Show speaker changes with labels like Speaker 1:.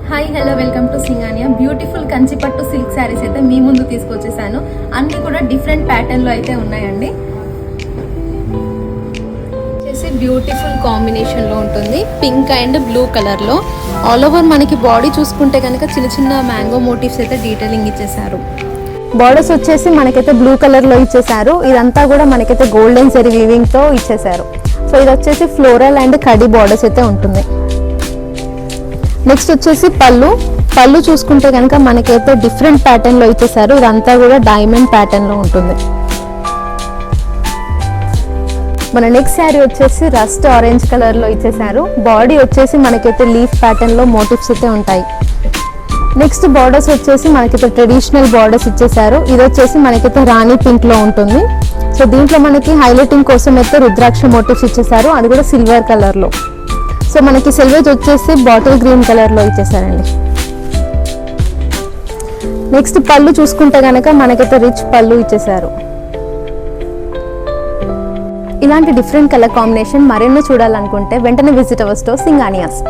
Speaker 1: Hi hello welcome to Singhania. Beautiful Kanchipattu silk saris అయితే మీ ముందు తీసుకొచ్చేసాను. అన్ని కూడా డిఫరెంట్ ప్యాటర్న్ లో అయితే ఉన్నాయండి. వచ్చేసి బ్యూటిఫుల్ కాంబినేషన్ లో ఉంటుంది, పింక్ అండ్ బ్లూ కలర్ లో. ఆల్ ఓవర్ మనకి బాడీ చూసుకుంటే కనుక చిన్న చిన్న మ్యాంగో మోటివ్స్ అయితే డీటెయిలింగ్ ఇచ్చేసారు. బార్డర్స్ వచ్చేసి మనకైతే బ్లూ కలర్ లో ఇచ్చేసారు. ఇదంతా కూడా మనకైతే గోల్డెన్ జరీ వీవింగ్ తో ఇచ్చేసారు. సో ఇది వచ్చేసి ఫ్లోరల్ అండ్ కడి బార్డర్స్ అయితే ఉంటుంది. నెక్స్ట్ వచ్చేసి పళ్ళు చూసుకుంటే కనుక మనకైతే డిఫరెంట్ ప్యాటర్న్ లో ఇచ్చేసారు. ఇదంతా కూడా డైమండ్ ప్యాటర్న్ లో ఉంటుంది. మన నెక్స్ట్ శారీ వచ్చేసి రస్ట్ ఆరెంజ్ కలర్ లో ఇచ్చేసారు. బాడీ వచ్చేసి మనకైతే లీఫ్ ప్యాటర్న్ లో మోటివ్స్ అయితే ఉంటాయి. నెక్స్ట్ బార్డర్స్ వచ్చేసి మనకైతే ట్రెడిషనల్ బార్డర్స్ ఇచ్చేసారు. ఇది వచ్చేసి మనకైతే రాణి పింక్ లో ఉంటుంది. సో దీంట్లో మనకి హైలైటింగ్ కోసం అయితే రుద్రాక్ష మోటివ్స్ ఇచ్చేసారు, అది కూడా సిల్వర్ కలర్ లో. సో మనకి సెల్వేజ్ వచ్చేసి బాటిల్ గ్రీన్ కలర్ లో ఇచ్చేసారండి. నెక్స్ట్ పళ్ళు చూసుకుంటే కనుక మనకైతే రిచ్ పళ్ళు ఇచ్చేసారు. ఇలాంటి డిఫరెంట్ కలర్ కాంబినేషన్ మరెన్నో చూడాలనుకుంటే వెంటనే విజిట్ అవర్ స్టోర్ సింగానియాస్.